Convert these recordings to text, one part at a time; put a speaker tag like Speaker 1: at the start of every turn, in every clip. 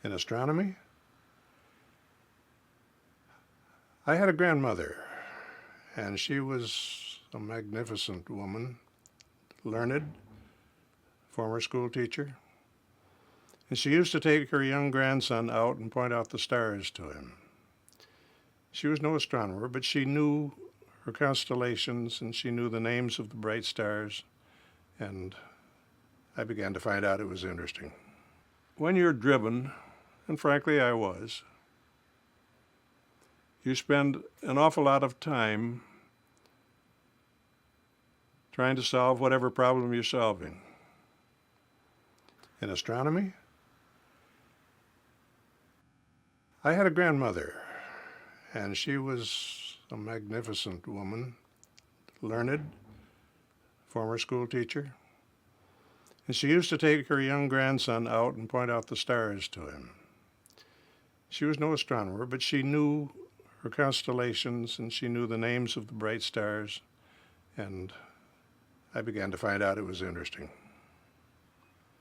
Speaker 1: In astronomy, I had a grandmother, and she was a magnificent woman, learned, former school teacher. And she used to take her young grandson out and point out the stars to him. She was no astronomer, but she knew her constellations and she knew the names of the bright stars, and I began to find out it was interesting. When you're driven, and frankly I was, you spend an awful lot of time trying to solve whatever problem you're solving. In astronomy, I had a grandmother, and she was a magnificent woman, learned, former school teacher. And she used to take her young grandson out and point out the stars to him. She was no astronomer, but she knew her constellations and she knew the names of the bright stars, and I began to find out it was interesting.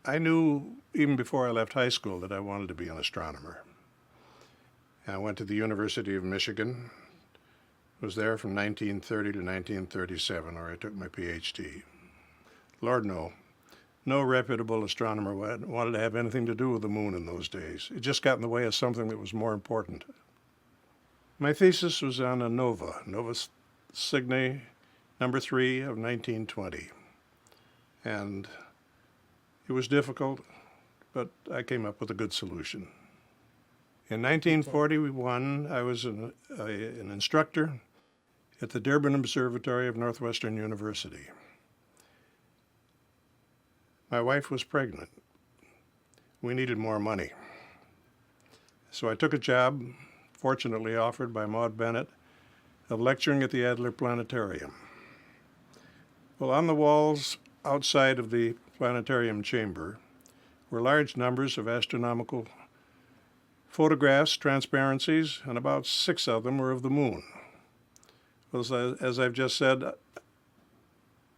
Speaker 1: I knew even before I left high school that I wanted to be an astronomer. I went to the University of Michigan, was there from 1930 to 1937, where I took my PhD. Lord, no reputable astronomer wanted to have anything to do with the moon in those days. It just got in the way of something that was more important. My thesis was on a nova, Nova Cygni number 3 of 1920. And it was difficult, but I came up with a good solution. In 1941, I was an instructor at the Durban Observatory of Northwestern University. My wife was pregnant. We needed more money. So I took a job, fortunately offered by Maud Bennett, of lecturing at the Adler Planetarium. Well, on the walls outside of the planetarium chamber were large numbers of astronomical photographs, transparencies, and about 6 of them were of the moon. Well, as I've just said,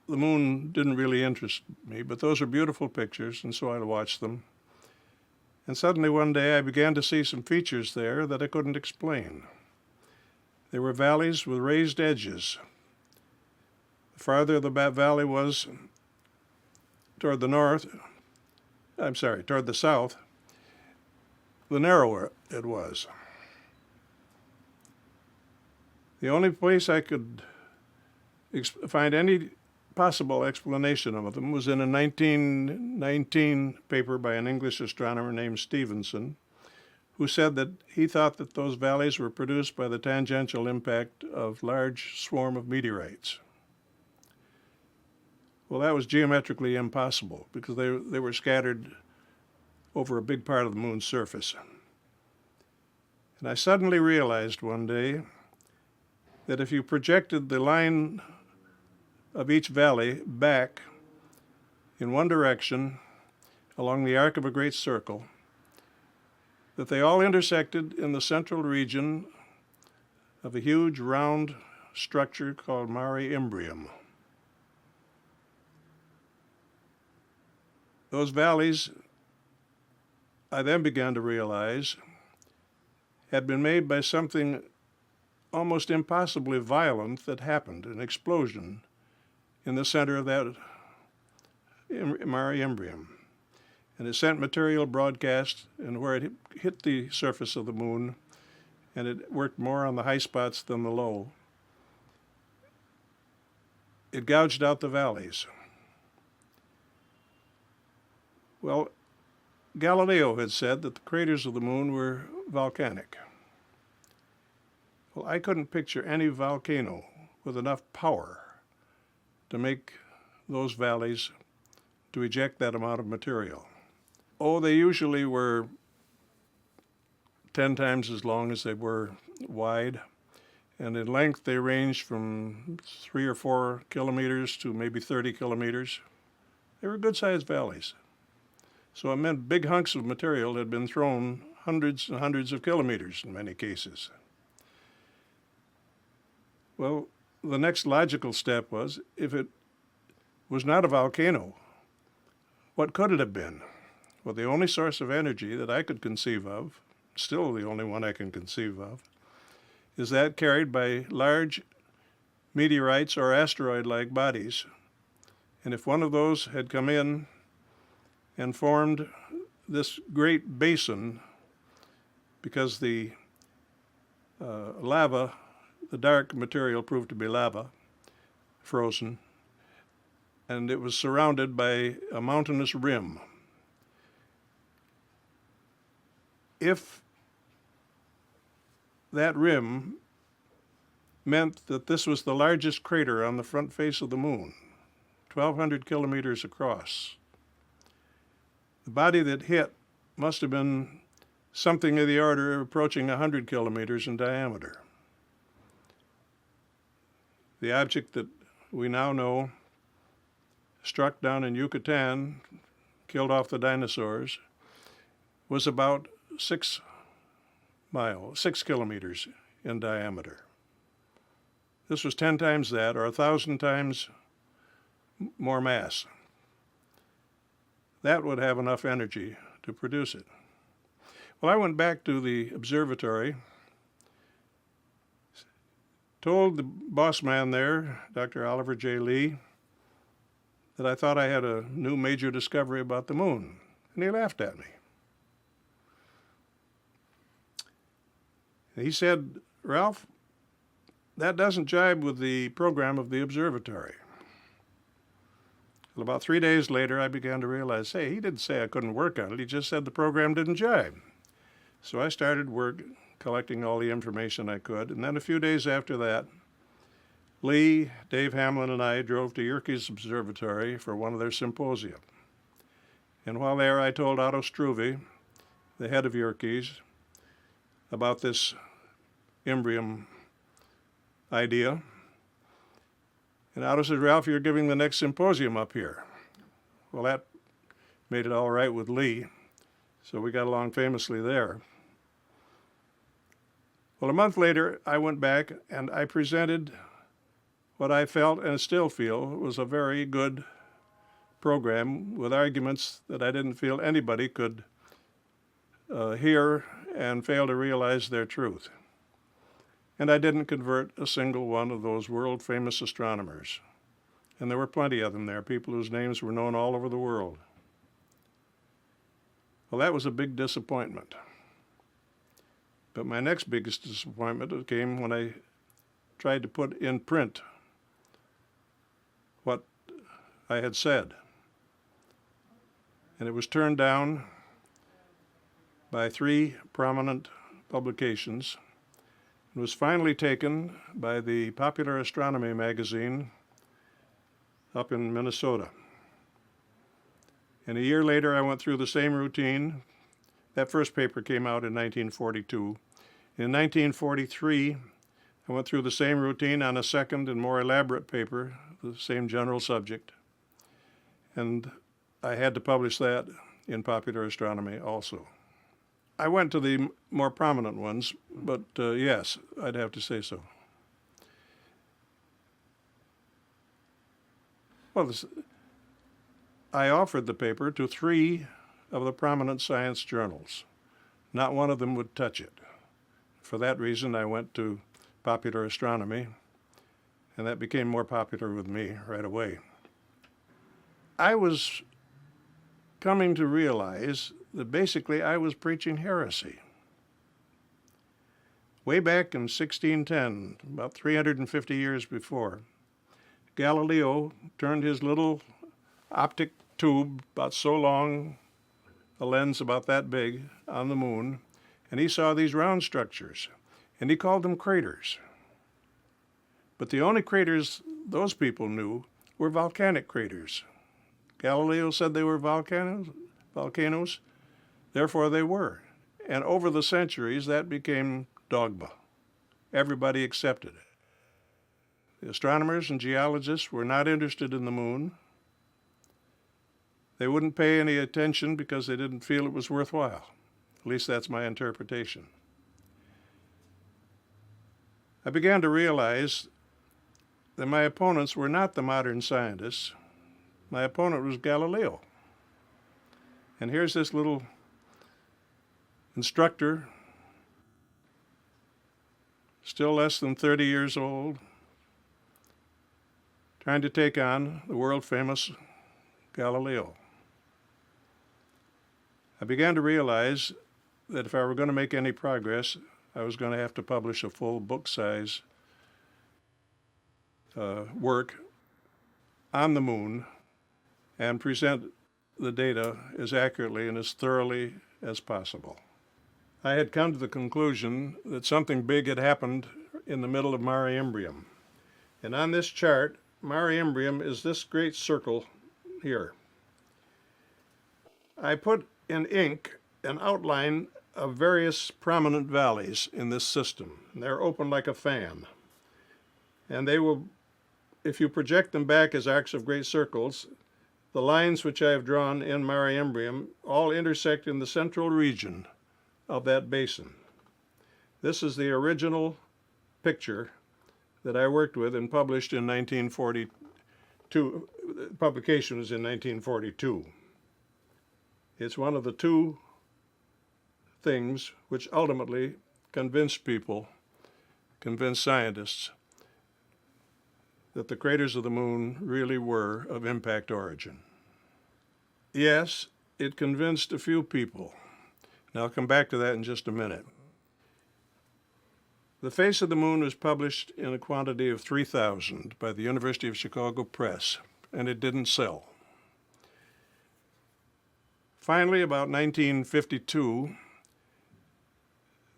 Speaker 1: the moon didn't really interest me, but those are beautiful pictures, and so I watched them. And suddenly one day I began to see some features there that I couldn't explain. There were valleys with raised edges. The farther the valley was toward the south, the narrower it was. The only place I could find any possible explanation of them was in a 1919 paper by an English astronomer named Stevenson, who said that he thought that those valleys were produced by the tangential impact of large swarm of meteorites. Well, that was geometrically impossible because they were scattered over a big part of the moon's surface. And I suddenly realized one day that if you projected the line of each valley back in one direction along the arc of a great circle, that they all intersected in the central region of a huge round structure called Mare Imbrium. Those valleys, I then began to realize, had been made by something almost impossibly violent that happened, an explosion in the center of that Mare Imbrium. And it sent material broadcast, and where it hit the surface of the moon, and it worked more on the high spots than the low, it gouged out the valleys. Well, Galileo had said that the craters of the moon were volcanic. Well, I couldn't picture any volcano with enough power to make those valleys to eject that amount of material. Oh, they usually were 10 times as long as they were wide, and in length they ranged from 3 or 4 kilometers to maybe 30 kilometers. They were good-sized valleys. So it meant big hunks of material had been thrown hundreds and hundreds of kilometers in many cases. Well, the next logical step was, if it was not a volcano, what could it have been? well, the only source of energy that I could conceive of, still the only one I can conceive of, is that carried by large meteorites or asteroid-like bodies. And if one of those had come in and formed this great basin, because the lava, the dark material proved to be lava, frozen, and it was surrounded by a mountainous rim. If that rim meant that this was the largest crater on the front face of the moon, 1,200 kilometers across, the body that hit must have been something of the order approaching 100 kilometers in diameter. The object that we now know struck down in Yucatan, killed off the dinosaurs, was about 6 kilometers in diameter. This was 10 times that, or 1,000 times more mass. That would have enough energy to produce it. Well, I went back to the observatory, told the boss man there, Dr. Oliver J. Lee, that I thought I had a new major discovery about the moon, and he laughed at me. He said, "Ralph, that doesn't jibe with the program of the observatory." Well, about 3 days later, I began to realize, hey, he didn't say I couldn't work on it. He just said the program didn't jibe. So I started work collecting all the information I could. And then a few days after that, Lee, Dave Hamlin, and I drove to Yerkes Observatory for one of their symposia. And while there, I told Otto Struve, the head of Yerkes, about this Imbrium idea. And Otto said, "Ralph, you're giving the next symposium up here." Well, that made it all right with Lee, so we got along famously there. Well, a month later, I went back and I presented what I felt and still feel was a very good program with arguments that I didn't feel anybody could hear and fail to realize their truth. And I didn't convert a single one of those world-famous astronomers. And there were plenty of them there, people whose names were known all over the world. Well, that was a big disappointment. But my next biggest disappointment came when I tried to put in print what I had said. And it was turned down by 3 prominent publications. It was finally taken by the Popular Astronomy magazine up in Minnesota. And a year later, I went through the same routine. That first paper came out in 1942. In 1943, I went through the same routine on a second and more elaborate paper, the same general subject. And I had to publish that in Popular Astronomy also. I went to the more prominent ones, but yes, I'd have to say so. Well, I offered the paper to 3 of the prominent science journals. Not one of them would touch it. For that reason, I went to Popular Astronomy, and that became more popular with me right away. I was coming to realize that basically I was preaching heresy. Way back in 1610, about 350 years before, Galileo turned his little optic tube, about so long, a lens about that big, on the moon, and he saw these round structures, and he called them craters. But the only craters those people knew were volcanic craters. Galileo said they were volcanoes, therefore they were. And over the centuries, that became dogma. Everybody accepted it. The astronomers and geologists were not interested in the moon. They wouldn't pay any attention because they didn't feel it was worthwhile. At least that's my interpretation. I began to realize that my opponents were not the modern scientists. My opponent was Galileo. And here's this little instructor, still less than 30 years old, trying to take on the world-famous Galileo. I began to realize that if I were going to make any progress, I was going to have to publish a full book-size work on the moon and present the data as accurately and as thoroughly as possible. I had come to the conclusion that something big had happened in the middle of Mare Imbrium. And on this chart, Mare Imbrium is this great circle here. I put in ink an outline of various prominent valleys in this system. They're open like a fan. And they will, if you project them back as arcs of great circles, the lines which I have drawn in Mare Imbrium all intersect in the central region of that basin. This is the original picture that I worked with and published in 1942. Publication was in 1942. It's one of the two things which ultimately convinced scientists, that the craters of the moon really were of impact origin. Yes, it convinced a few people. And I'll come back to that in just a minute. The Face of the Moon was published in a quantity of 3,000 by the University of Chicago Press, and it didn't sell. Finally, about 1952,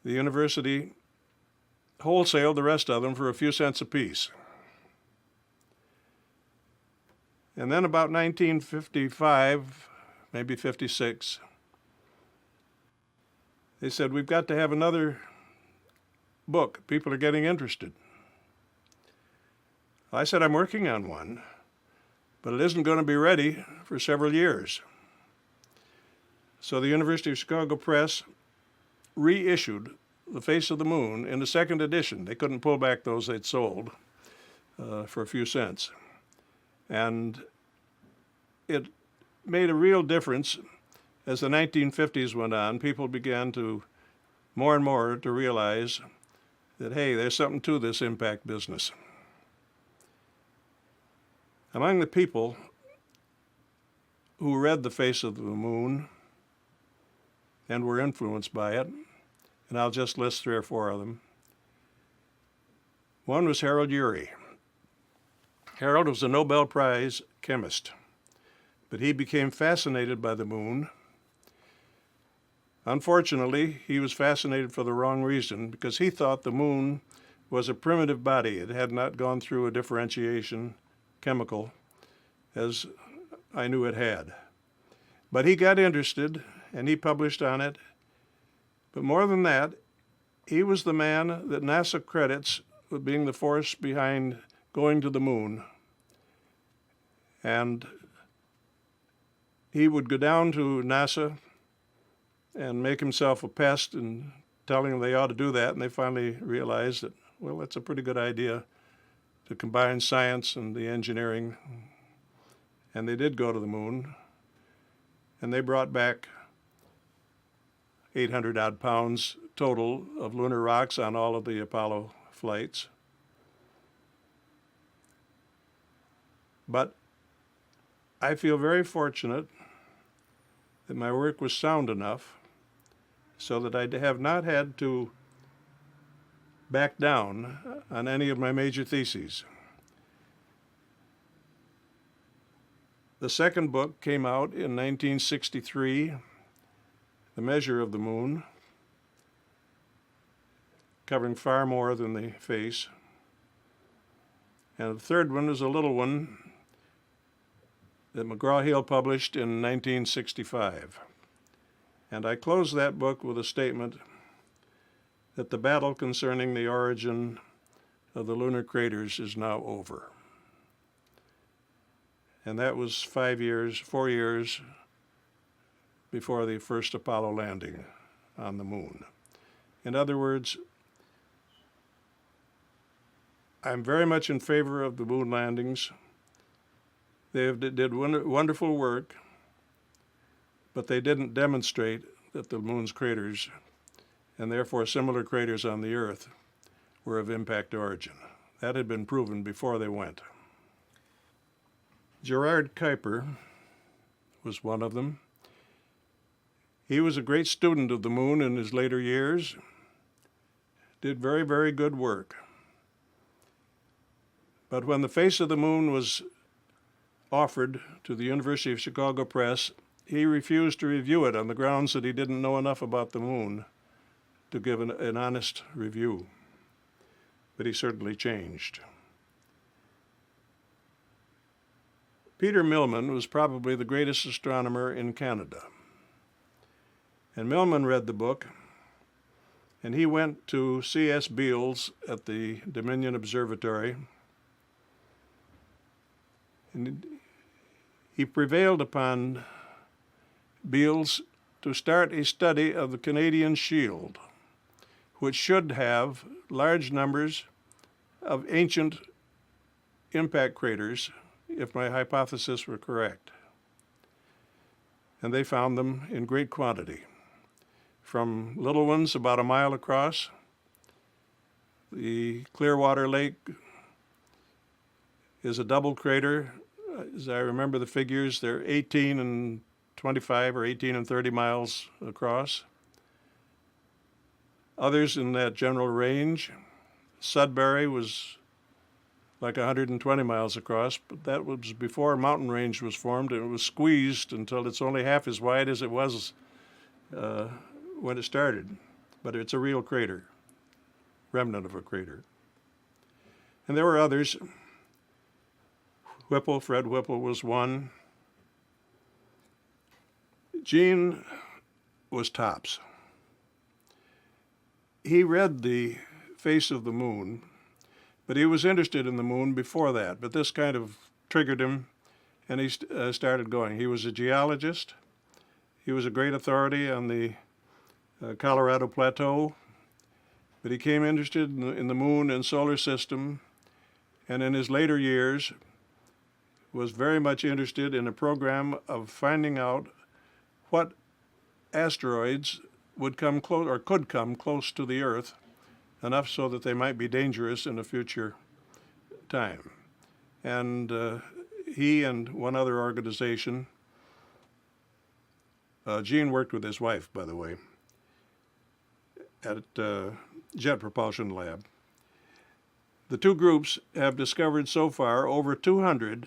Speaker 1: the university wholesaled the rest of them for a few cents apiece. And then about 1955, maybe 56, they said, we've got to have another book. People are getting interested. I said, I'm working on one, but it isn't going to be ready for several years. So the University of Chicago Press reissued The Face of the Moon in the second edition. They couldn't pull back those they'd sold for a few cents. And it made a real difference. As the 1950s went on, people began to more and more to realize that, hey, there's something to this impact business. Among the people who read The Face of the Moon and were influenced by it, and I'll just list 3 or 4 of them. One was Harold Urey. Harold was a Nobel Prize chemist, but he became fascinated by the moon. Unfortunately, he was fascinated for the wrong reason, because he thought the moon was a primitive body. It had not gone through a differentiation chemical as I knew it had. But he got interested, and he published on it. But more than that, he was the man that NASA credits with being the force behind going to the moon. And he would go down to NASA and make himself a pest and telling them they ought to do that. And they finally realized that, well, that's a pretty good idea to combine science and the engineering. And they did go to the moon. And they brought back 800 odd pounds total of lunar rocks on all of the Apollo flights. But I feel very fortunate that my work was sound enough so that I have not had to back down on any of my major theses. The second book came out in 1963, The Measure of the Moon, covering far more than the face. And the third one is a little one that McGraw-Hill published in 1965. And I closed that book with a statement that the battle concerning the origin of the lunar craters is now over. And that was 4 years before the first Apollo landing on the moon. In other words, I'm very much in favor of the moon landings. They did wonderful work, but they didn't demonstrate that the moon's craters, and therefore similar craters on the Earth, were of impact origin. That had been proven before they went. Gerard Kuiper was one of them. He was a great student of the moon in his later years, did very, very good work. But when the face of the moon was offered to the University of Chicago Press, he refused to review it on the grounds that he didn't know enough about the moon to give an honest review. But he certainly changed. Peter Millman was probably the greatest astronomer in Canada. And Millman read the book, and he went to C.S. Beals at the Dominion Observatory, and he prevailed upon Beals to start a study of the Canadian Shield, which should have large numbers of ancient impact craters, if my hypothesis were correct. And they found them in great quantity, from little ones about a mile across. The Clearwater Lake is a double crater. As I remember the figures, they're 18 and 25 or 18 and 30 miles across. Others in that general range. Sudbury was like 120 miles across, but that was before a mountain range was formed, and it was squeezed until it's only half as wide as it was when it started. But it's a real crater, remnant of a crater. And there were others. Whipple, Fred Whipple was one. Gene was tops. He read the face of the moon, but he was interested in the moon before that. But this kind of triggered him, and he started going. He was a geologist. He was a great authority on the Colorado Plateau, but he became interested in the moon and solar system, and in his later years was very much interested in a program of finding out what asteroids would come close or could come close to the Earth, enough so that they might be dangerous in a future time. And he and one other organization, Gene worked with his wife, by the way, at Jet Propulsion Lab. The two groups have discovered so far over 200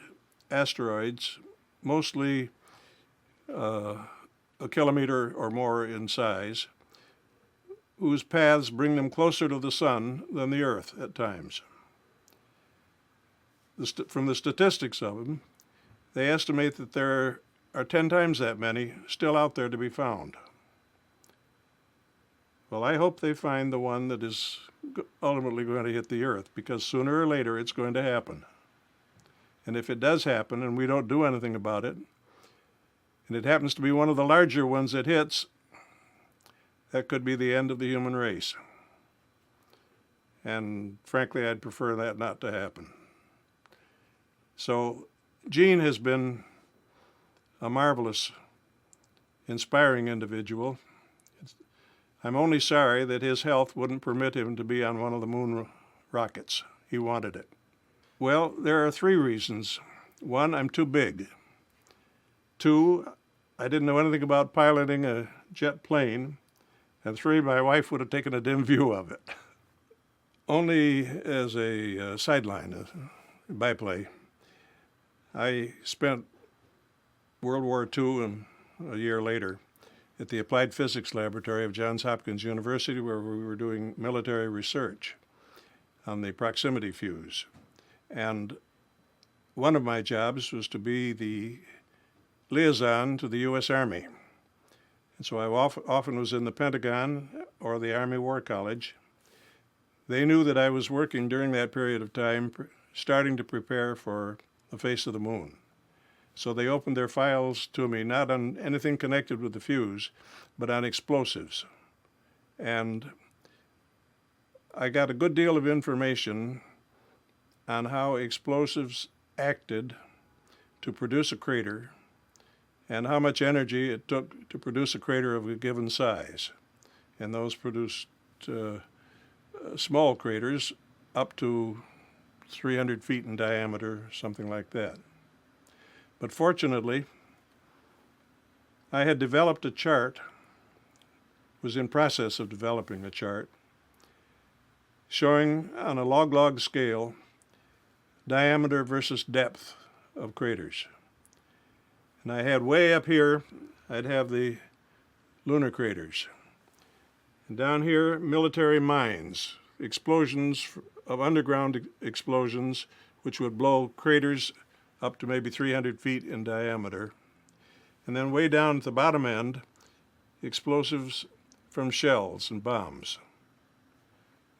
Speaker 1: asteroids, mostly a kilometer or more in size, whose paths bring them closer to the sun than the Earth at times. From the statistics of them, they estimate that there are 10 times that many still out there to be found. Well, I hope they find the one that is ultimately going to hit the Earth, because sooner or later it's going to happen. And if it does happen and we don't do anything about it, and it happens to be one of the larger ones that hits, that could be the end of the human race. And frankly, I'd prefer that not to happen. So Gene has been a marvelous, inspiring individual. I'm only sorry that his health wouldn't permit him to be on one of the moon rockets. He wanted it. Well, there are 3 reasons. 1, I'm too big. 2, I didn't know anything about piloting a jet plane. And 3, my wife would have taken a dim view of it. Only as a sideline, a byplay, I spent World War II and a year later at the Applied Physics Laboratory of Johns Hopkins University, where we were doing military research on the proximity fuse. And one of my jobs was to be the liaison to the U.S. Army. And so I often was in the Pentagon or the Army War College. They knew that I was working during that period of time, starting to prepare for the face of the moon. So they opened their files to me, not on anything connected with the fuse, but on explosives. And I got a good deal of information on how explosives acted to produce a crater and how much energy it took to produce a crater of a given size. And those produced small craters up to 300 feet in diameter, something like that. But fortunately, I had developed a chart, was in process of developing a chart, showing on a log-log scale diameter versus depth of craters. And I had way up here, I'd have the lunar craters. And down here, military mines, explosions of underground explosions, which would blow craters up to maybe 300 feet in diameter. And then way down at the bottom end, explosives from shells and bombs.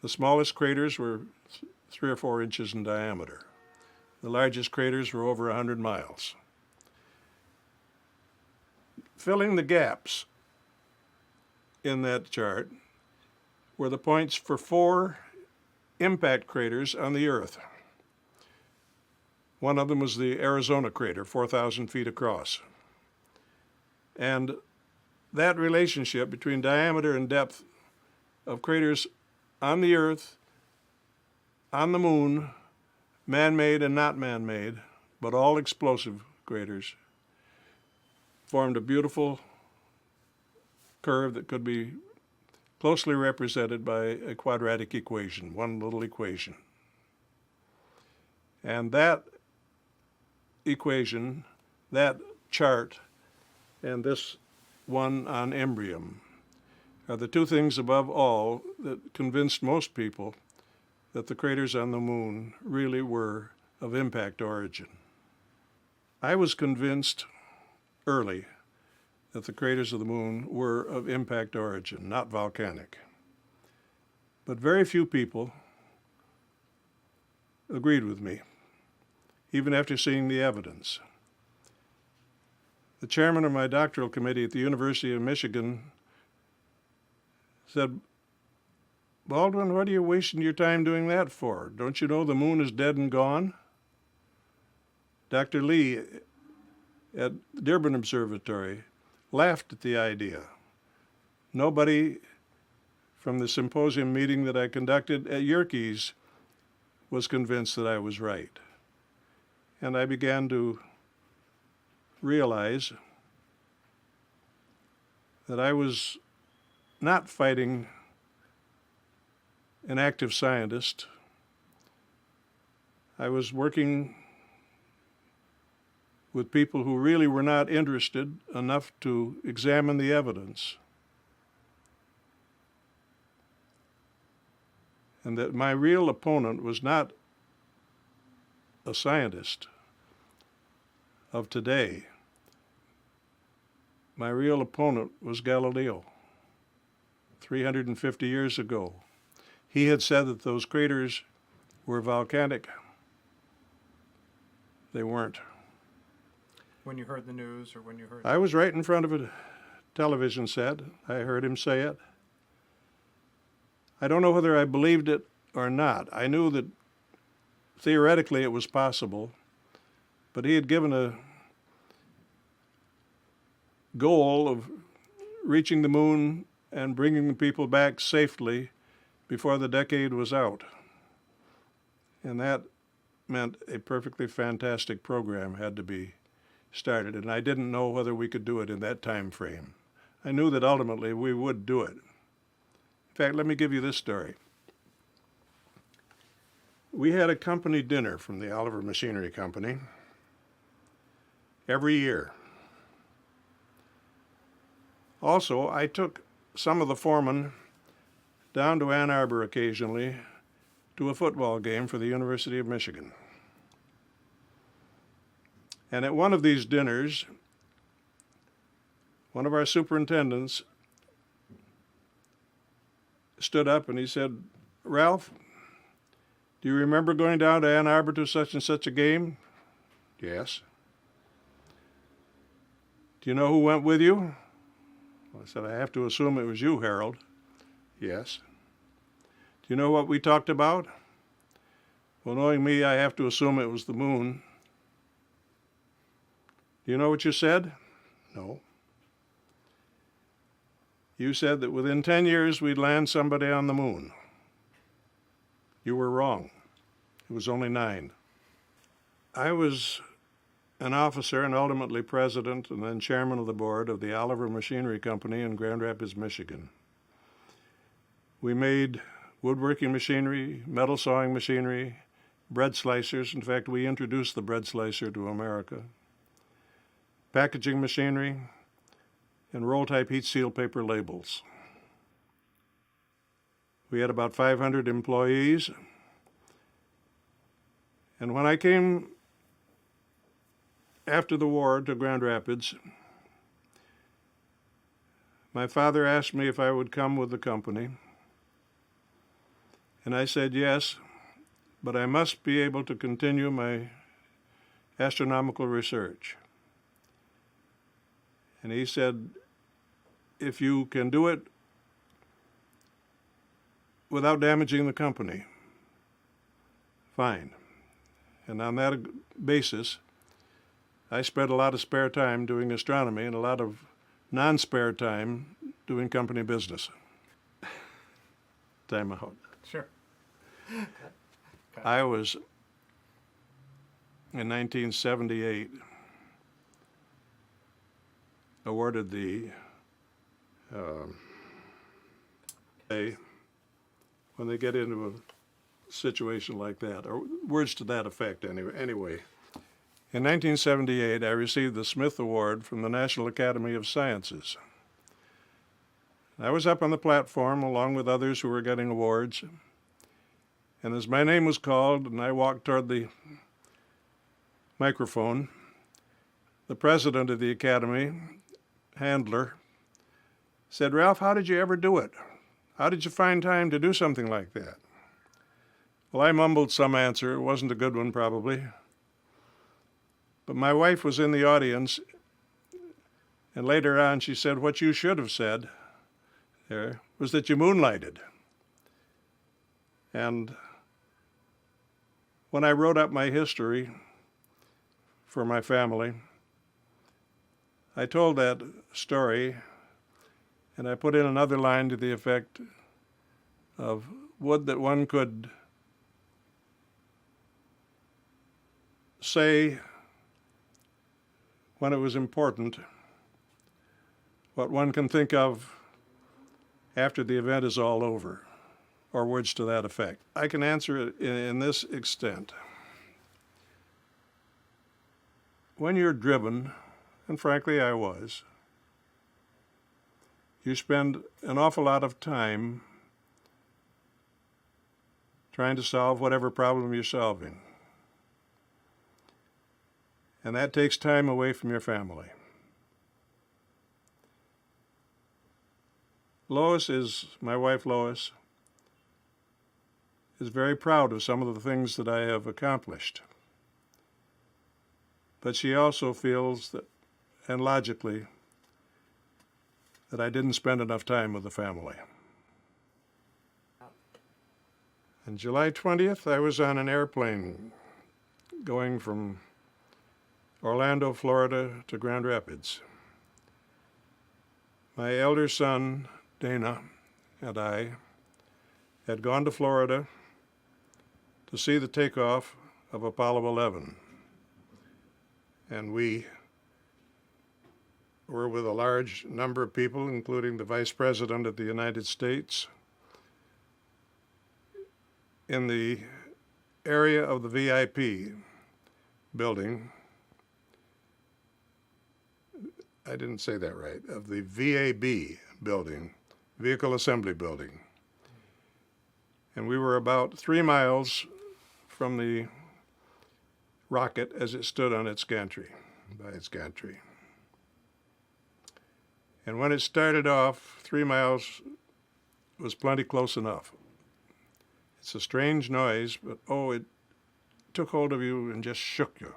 Speaker 1: The smallest craters were 3 or 4 inches in diameter. The largest craters were over 100 miles. Filling the gaps in that chart were the points for 4 impact craters on the Earth. One of them was the Arizona crater, 4,000 feet across. And that relationship between diameter and depth of craters on the Earth, on the Moon, man-made and not man-made, but all explosive craters, formed a beautiful curve that could be closely represented by a quadratic equation, one little equation. And that equation, that chart, and this one on Embrium are the 2 things above all that convinced most people that the craters on the Moon really were of impact origin. I was convinced early that the craters of the Moon were of impact origin, not volcanic. But very few people agreed with me, even after seeing the evidence. The chairman of my doctoral committee at the University of Michigan said, "Baldwin, what are you wasting your time doing that for? Don't you know the Moon is dead and gone?" Dr. Lee at Dearborn Observatory laughed at the idea. Nobody from the symposium meeting that I conducted at Yerkes was convinced that I was right. And I began to realize that I was not fighting an active scientist. I was working with people who really were not interested enough to examine the evidence. And that my real opponent was not a scientist of today. My real opponent was Galileo, 350 years ago. He had said that those craters were volcanic. They weren't.
Speaker 2: When you heard the news, or when you heard...
Speaker 1: I was right in front of a television set. I heard him say it. I don't know whether I believed it or not. I knew that theoretically it was possible, but he had given a goal of reaching the Moon and bringing the people back safely before the decade was out. And that meant a perfectly fantastic program had to be started, and I didn't know whether we could do it in that time frame. I knew that ultimately we would do it. In fact, let me give you this story. We had a company dinner from the Oliver Machinery Company every year. Also, I took some of the foremen down to Ann Arbor occasionally to a football game for the University of Michigan. And at one of these dinners, one of our superintendents stood up and he said, "Ralph, do you remember going down to Ann Arbor to such and such a game?" "Yes." "Do you know who went with you?" Well, I said, "I have to assume it was you, Harold." "Yes." "Do you know what we talked about?" "Well, knowing me, I have to assume it was the Moon." "Do you know what you said?" No. You said that within 10 years we'd land somebody on the moon. You were wrong. It was only 9. I was an officer and ultimately president and then chairman of the board of the Oliver Machinery Company in Grand Rapids, Michigan. We made woodworking machinery, metal sawing machinery, bread slicers. In fact, we introduced the bread slicer to America. Packaging machinery, and roll-type heat seal paper labels. We had about 500 employees. And when I came after the war to Grand Rapids, my father asked me if I would come with the company. And I said yes, but I must be able to continue my astronomical research. And he said, if you can do it without damaging the company, fine. And on that basis, I spent a lot of spare time doing astronomy and a lot of non-spare time doing company business. Time out.
Speaker 2: Sure.
Speaker 1: I was, in 1978, awarded the when they get into a situation like that, or words to that effect anyway. In 1978, I received the Smith Award from the National Academy of Sciences. I was up on the platform along with others who were getting awards, and as my name was called and I walked toward the microphone, the president of the Academy, Handler, said, "Ralph, how did you ever do it? How did you find time to do something like that?" Well, I mumbled some answer. It wasn't a good one, probably. But my wife was in the audience, and later on she said, "What you should have said there was that you moonlighted." And when I wrote up my history for my family, I told that story, and I put in another line to the effect of, would that one could say when it was important what one can think of after the event is all over, or words to that effect. I can answer it in this extent. When you're driven, and frankly I was, you spend an awful lot of time trying to solve whatever problem you're solving. And that takes time away from your family. My wife Lois, is very proud of some of the things that I have accomplished. But she also feels that, and logically, that I didn't spend enough time with the family. On July 20th, I was on an airplane going from Orlando, Florida to Grand Rapids. My elder son, Dana, and I had gone to Florida to see the takeoff of Apollo 11. And we were with a large number of people, including the Vice President of the United States, in the area of the VIP building. I didn't say that right, of the VAB building, Vehicle Assembly Building. And we were about 3 miles from the rocket as it stood on its gantry, by its gantry. And when it started off, 3 miles was plenty close enough. It's a strange noise, but it took hold of you and just shook you.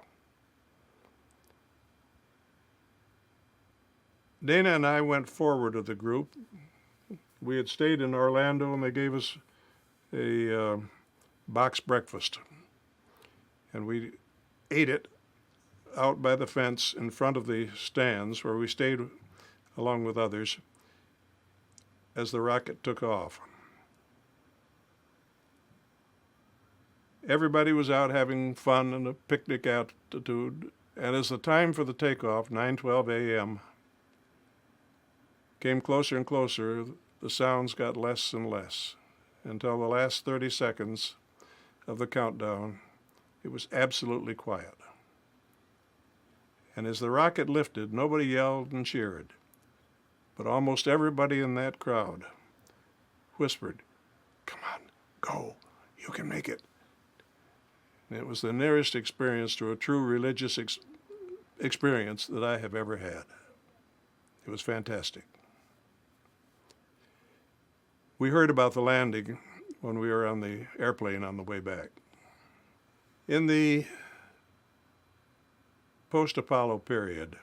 Speaker 1: Dana and I went forward with the group. We had stayed in Orlando, and they gave us a box breakfast. And we ate it out by the fence in front of the stands where we stayed along with others as the rocket took off. Everybody was out having fun and a picnic altitude, and as the time for the takeoff, 9:12 a.m., came closer and closer, the sounds got less and less until the last 30 seconds of the countdown. It was absolutely quiet. And as the rocket lifted, nobody yelled and cheered, but almost everybody in that crowd whispered, "Come on, go, you can make it." And it was the nearest experience to a true religious experience that I have ever had. It was fantastic. We heard about the landing when we were on the airplane on the way back. In the post-Apollo period,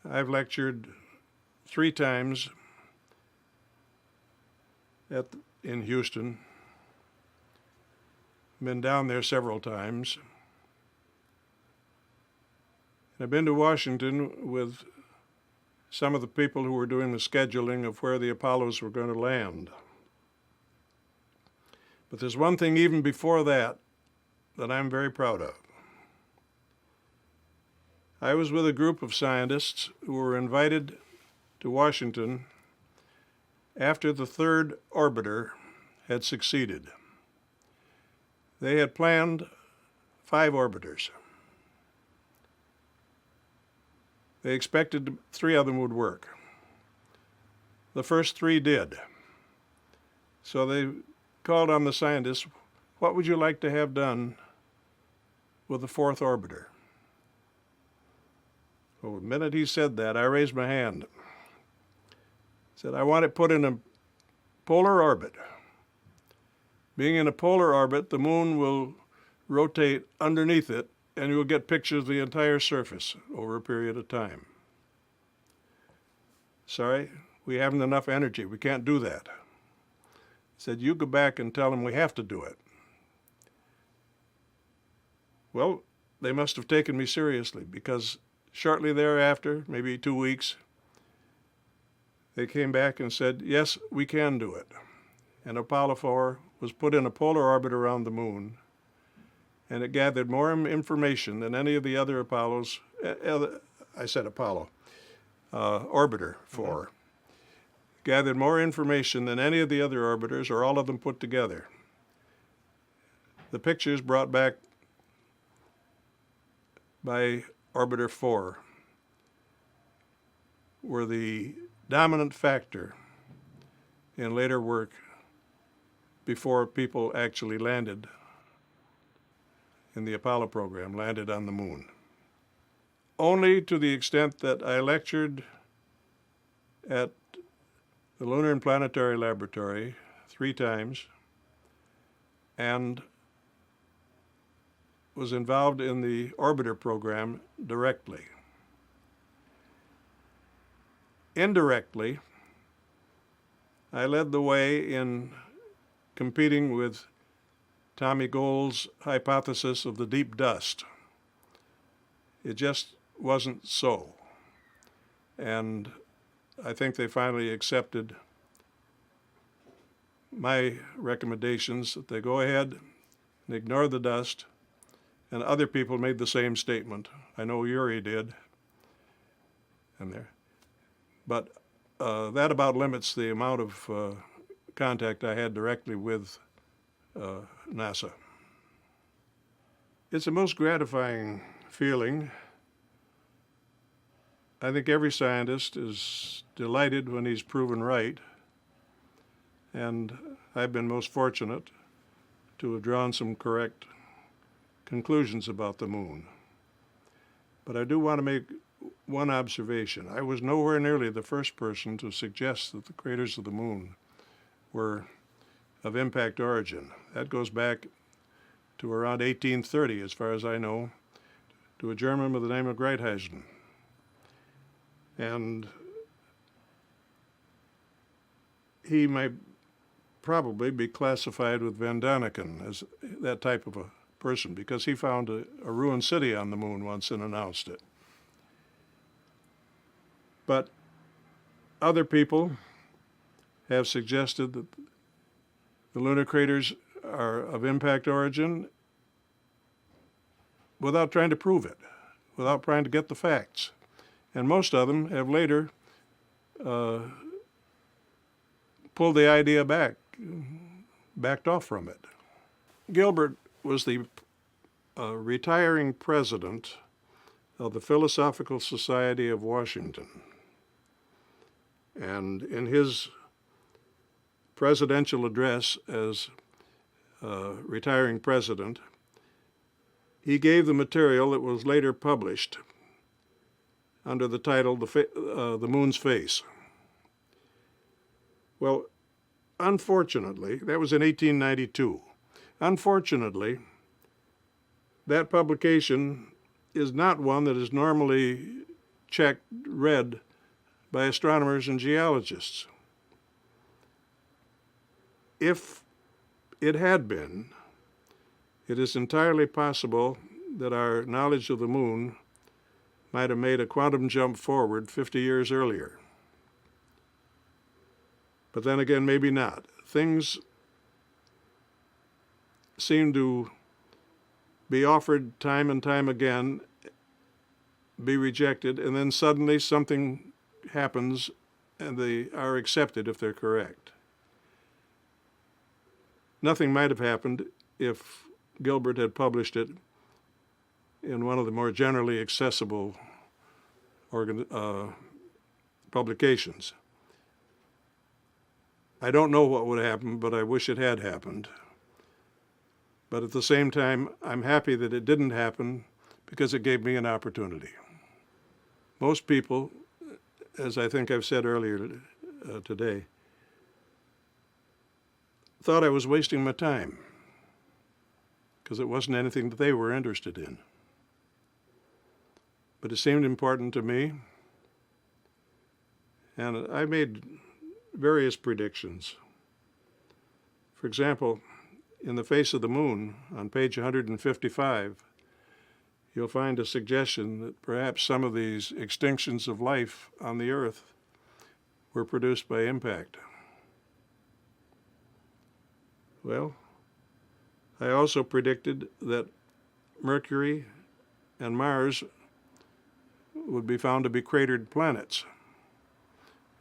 Speaker 1: I've lectured 3 times in Houston, been down there several times. And I've been to Washington with some of the people who were doing the scheduling of where the Apollos were going to land. But there's one thing even before that I'm very proud of. I was with a group of scientists who were invited to Washington after the 3rd orbiter had succeeded. They had planned 5 orbiters. They expected 3 of them would work. The first 3 did. So they called on the scientists, "What would you like to have done with the 4th orbiter?" Well, the minute he said that, I raised my hand. I said, "I want it put in a polar orbit. Being in a polar orbit, the moon will rotate underneath it, and you'll get pictures of the entire surface over a period of time." "Sorry, we haven't enough energy. We can't do that." I said, "You go back and tell them we have to do it." Well, they must have taken me seriously, because shortly thereafter, maybe 2 weeks, they came back and said, "Yes, we can do it." And Apollo 4 was put in a polar orbit around the moon, and it gathered more information than any of the other Apollos. I said Apollo, Orbiter 4. Gathered more information than any of the other orbiters, or all of them put together. The pictures brought back by Orbiter 4 were the dominant factor in later work before people actually landed in the Apollo program, landed on the moon. Only to the extent that I lectured at the Lunar and Planetary Laboratory 3 times and was involved in the orbiter program directly. Indirectly, I led the way in competing with Tommy Gould's hypothesis of the deep dust. It just wasn't so. And I think they finally accepted my recommendations that they go ahead and ignore the dust, and other people made the same statement. I know Urey did. But that about limits the amount of contact I had directly with NASA. It's a most gratifying feeling. I think every scientist is delighted when he's proven right, and I've been most fortunate to have drawn some correct conclusions about the moon. But I do want to make one observation. I was nowhere nearly the first person to suggest that the craters of the moon were of impact origin. That goes back to around 1830, as far as I know, to a German by the name of Greithausen. And he might probably be classified with Van Daniken as that type of a person because he found a ruined city on the moon once and announced it. But other people have suggested that the lunar craters are of impact origin without trying to prove it, without trying to get the facts. And most of them have later pulled the idea backed off from it. Gilbert was the retiring president of the Philosophical Society of Washington. And in his presidential address as retiring president, he gave the material that was later published under the title The Moon's Face. Well, unfortunately, that was in 1892. Unfortunately, that publication is not one that is normally read by astronomers and geologists. If it had been, it is entirely possible that our knowledge of the moon might have made a quantum jump forward 50 years earlier. But then again, maybe not. Things seem to be offered time and time again, be rejected, and then suddenly something happens and they are accepted if they're correct. Nothing might have happened if Gilbert had published it in one of the more generally accessible publications. I don't know what would happen, but I wish it had happened. But at the same time, I'm happy that it didn't happen because it gave me an opportunity. Most people, as I think I've said earlier today, thought I was wasting my time because it wasn't anything that they were interested in. But it seemed important to me, and I made various predictions. For example, in The Face of the Moon, on page 155, you'll find a suggestion that perhaps some of these extinctions of life on the Earth were produced by impact. Well, I also predicted that Mercury and Mars would be found to be cratered planets.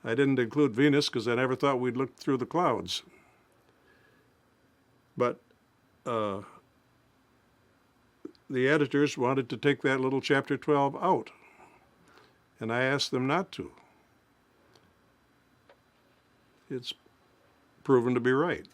Speaker 1: I didn't include Venus because I never thought we'd look through the clouds. But the editors wanted to take that little chapter 12 out, and I asked them not to. It's proven to be right.